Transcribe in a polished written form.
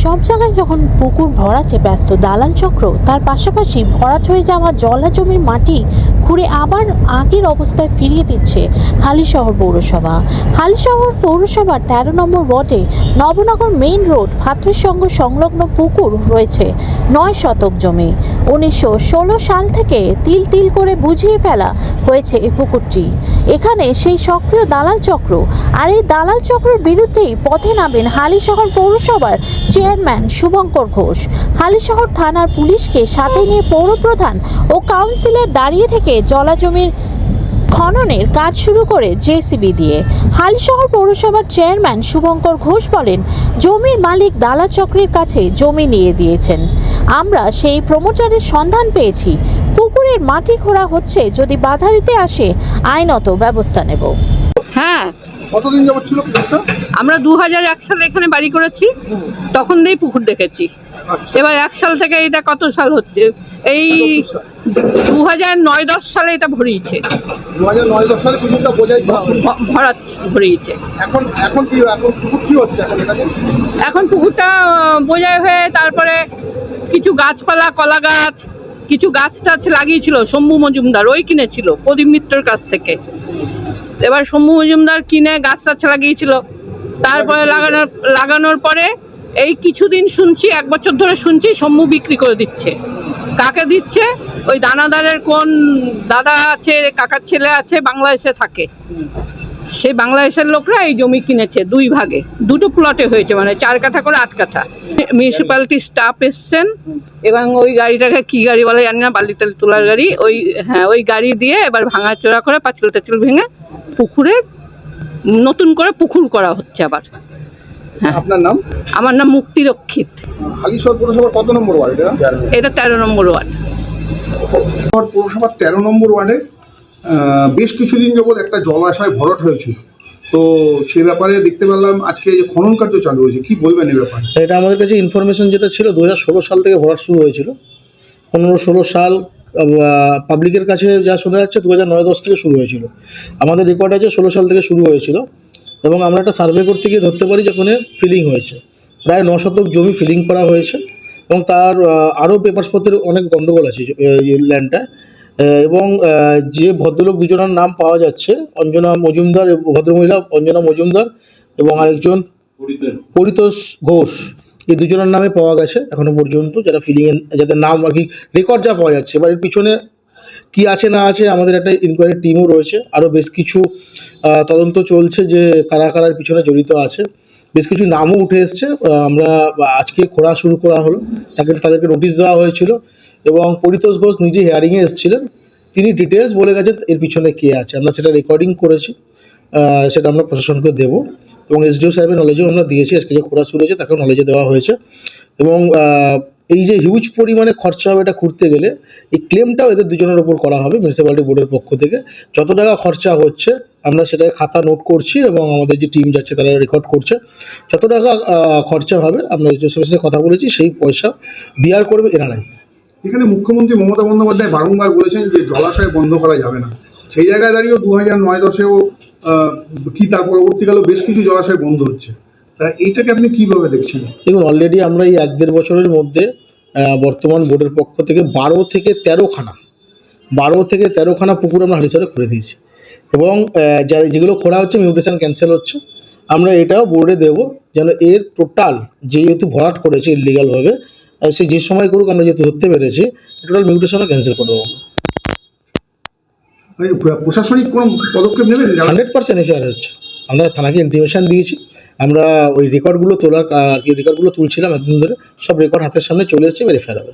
সব জায়গায় যখন পুকুর ভরাটে ব্যস্ত দালাল চক্র, তার পাশাপাশি ভরাট হয়ে যাওয়া জলা জমির মাটি খুঁড়ে আবার আগের অবস্থায় ফিরিয়ে দিচ্ছে হালিশহর পৌরসভা। হালিশহর পৌরসভার 13 নম্বর ওয়ার্ডে নবনগর মেইন রোড ভাতৃসংঘ সংলগ্ন পুকুর রয়েছে 9 শতক জমি। 1916 সাল থেকে তিল তিল করে বুঝিয়ে ফেলা হয়েছে এই পুকুরটি। এখানে সেই সক্রিয় দালাল চক্র, আর এই দালাল চক্রের বিরুদ্ধেই পথে নামেন হালিশহর পৌরসভার চেয়ারম্যান শুভঙ্কর ঘোষ। হালিশহর থানার পুলিশকে সাথে নিয়ে পৌরপ্রধান ও কাউন্সিলর দাঁড়িয়ে থেকে জলাজমির খননের কাজ শুরু করে জেসিবি দিয়ে। হালিশহর পৌরসভার চেয়ারম্যান শুভঙ্কর ঘোষ বলেন, জমির মালিক দালাল চক্রের কাছে জমি নিয়ে দিয়েছেন। আমরা সেই প্রমোটারের সন্ধান পেয়েছি। পুকুরের মাটি খোঁড়া হচ্ছে, যদি বাধা দিতে আসে আইনত ব্যবস্থা নেব। হ্যাঁ, কতদিন যাবত ছিল পুকুরটা? আমরা 2001 সালে এখানে বাড়ি করেছি, তখন দিয়েই পুকুর দেখেছি। এবার 1 সাল থেকে এটা কত সাল হচ্ছে, এই 2009-10 সালে এটা ভরিয়েছে। 2009-10 সালে পুকুরটা বোঝাই ভরাট ভরিয়েছে। এখন এখন কি পুকুর কি হচ্ছে এখন এখানে? এখন পুকুরটা বোঝাই হয়ে তারপরে কিছু গাছপালা, কলা গাছ, কিছু গাছ টাছ লাগিয়েছিল শম্ভু মজুমদার, ওই কিনেছিল প্রদীপ মিত্রের কাছ থেকে। এবার শম্ভু মজুমদার কিনে গাছ টাছ লাগিয়েছিল, তারপরে লাগানোর পরে এই কিছুদিন শুনছি, 1 বছর ধরে শুনছি শম্ভু বিক্রি করে দিচ্ছে। কাকে দিচ্ছে? ওই দানাদারের কোন দাদা আছে, কাকার ছেলে আছে, বাংলাদেশে থাকে, সেই বাংলাদেশের লোকরা এই জমি কিনেছে 2 ভাগে, 2টো প্লটে হয়েছে, মানে 4 কাঠা করে 8 কাঠা। মিউনিসিপ্যালিটি স্টাফ এসছেন এবং ওই গাড়িটাকে কি গাড়ি বলে জানি না, বালি তেল তোলার গাড়ি, ওই গাড়ি দিয়ে এবার ভাঙাচোরা করে পাঁচিল টাচিল ভেঙে পুকুরে নতুন করে পুকুর করা হচ্ছে আবার। হ্যাঁ, আপনার নাম? আমার নাম মুক্তি রক্ষিত। হালিশহর পৌরসভার কত নম্বর ওয়ার্ড এটা? এটা 13 নম্বর ওয়ার্ড। পৌরসভার 13 নম্বর ওয়ার্ডে বেশ কিছুদিন যাবত একটা জলাশয় ভরাট হয়েছিল, তো সে ব্যাপারে দেখতে পেলাম আজকে যে খনন কার্য চালু হয়েছে, কি বলবেন এই ব্যাপারে? এটা আমাদের কাছে ইনফরমেশন যেটা ছিল 2016 সাল থেকে ভরাট শুরু হয়েছিল। 15-16 সাল পাবলিকের কাছে যা শোনা যাচ্ছে 2009-10 থেকে শুরু হয়েছিল। আমাদের রেকর্ড আছে 16 সাল থেকে শুরু হয়েছিল, এবং আমরা একটা সার্ভে করতে গিয়ে ধরতে পারি যেখানে ফিলিং হয়েছে, প্রায় 9 শতক জমি ফিলিং করা হয়েছে, এবং তার আরও পেপারসপত্রের অনেক গণ্ডগোল আছে ল্যান্ডটা। এবং যে ভদ্রলোক দুজনের নাম পাওয়া যাচ্ছে, অঞ্জনা মজুমদার, ভদ্রমহিলা অঞ্জনা মজুমদার এবং আরেকজন পরিতোষ ঘোষ, এই দুজনের নামে পাওয়া গেছে এখনো পর্যন্ত, যারা ফিলিংয়ের যাদের নাম আর কি রেকর্ড যা পাওয়া যাচ্ছে। এবার এর পিছনে কি আছে না আছে, আমাদের একটা ইনকোয়ারি টিমও রয়েছে, আরও বেশ কিছু তদন্ত চলছে যে কারা কারার পিছনে জড়িত আছে। বেশ কিছু নামও উঠে এসছে। আমরা আজকে খোঁড়া শুরু করা হলো, তাদেরকে নোটিশ দেওয়া হয়েছিল, এবং পরিতোষ ঘোষ নিজে হিয়ারিংয়ে এসেছিলেন, তিনি ডিটেলস বলে গেছেন এর পিছনে কে আছে। আমরা সেটা রেকর্ডিং করেছি, সেটা আমরা প্রশাসনকে দেবো, এবং এসডিও সাহেবের নলেজেও আমরা দিয়েছি। আজকে যে খোঁড়া শুরু হয়েছে তাকেও নলেজে দেওয়া হয়েছে। এবং এই যে হিউজ পরিমাণে খরচা হবে এটা করতে গেলে, এই ক্লেমটাও এদের দুজনের ওপর করা হবে মিউনিসিপ্যালিটি বোর্ডের পক্ষ থেকে। যত টাকা খরচা হচ্ছে আমরা সেটাকে খাতা নোট করছি, এবং আমাদের যে টিম যাচ্ছে তারা রেকর্ড করছে। যত টাকা খরচা হবে আমরা এসডিও সাহেবের সাথে কথা বলেছি, সেই পয়সা বিয়ার করবে এনারাই। এখানে মুখ্যমন্ত্রী মমতা বন্দ্যোপাধ্যায় বারংবার বলেছেন যে জলাশয় বন্ধ করা যাবে না। সেই জায়গায় দাঁড়িয়েও 2009-10-এও কি তার পরবর্তীকালেও বেশ কিছু জলাশয় বন্ধ হচ্ছে, তা এইটাকে আপনি কীভাবে দেখছেন? দেখুন, অলরেডি আমরা এই 1-1.5 বছরের মধ্যে বর্তমান বোর্ডের পক্ষ থেকে 12 থেকে 13 খানা পুকুর আমরা হালিশহরে খুঁড়ে দিয়েছি, এবং যেগুলো খোঁড়া হচ্ছে মিউটেশন ক্যান্সেল হচ্ছে। আমরা এটাও বোর্ডে দেবো যেন এর টোটাল যেহেতু ভরাট করেছে ইলিগালভাবে, সে যে সময় করুক, আমরা যেহেতু ধরতে পেরেছি, টোটাল মিউটেশনও ক্যান্সেল করে দেবো। প্রশাসনিক কোনো পদক্ষেপ নেবেন? 100% এফআইআর হচ্ছে। আমরা থানাকে ইন্টিমেশন দিয়েছি, আমরা ওই রেকর্ডগুলো তুলছিলাম এতদিন ধরে, সব রেকর্ড হাতের সামনে চলে এসেছে, এবার এফআইআর হবে।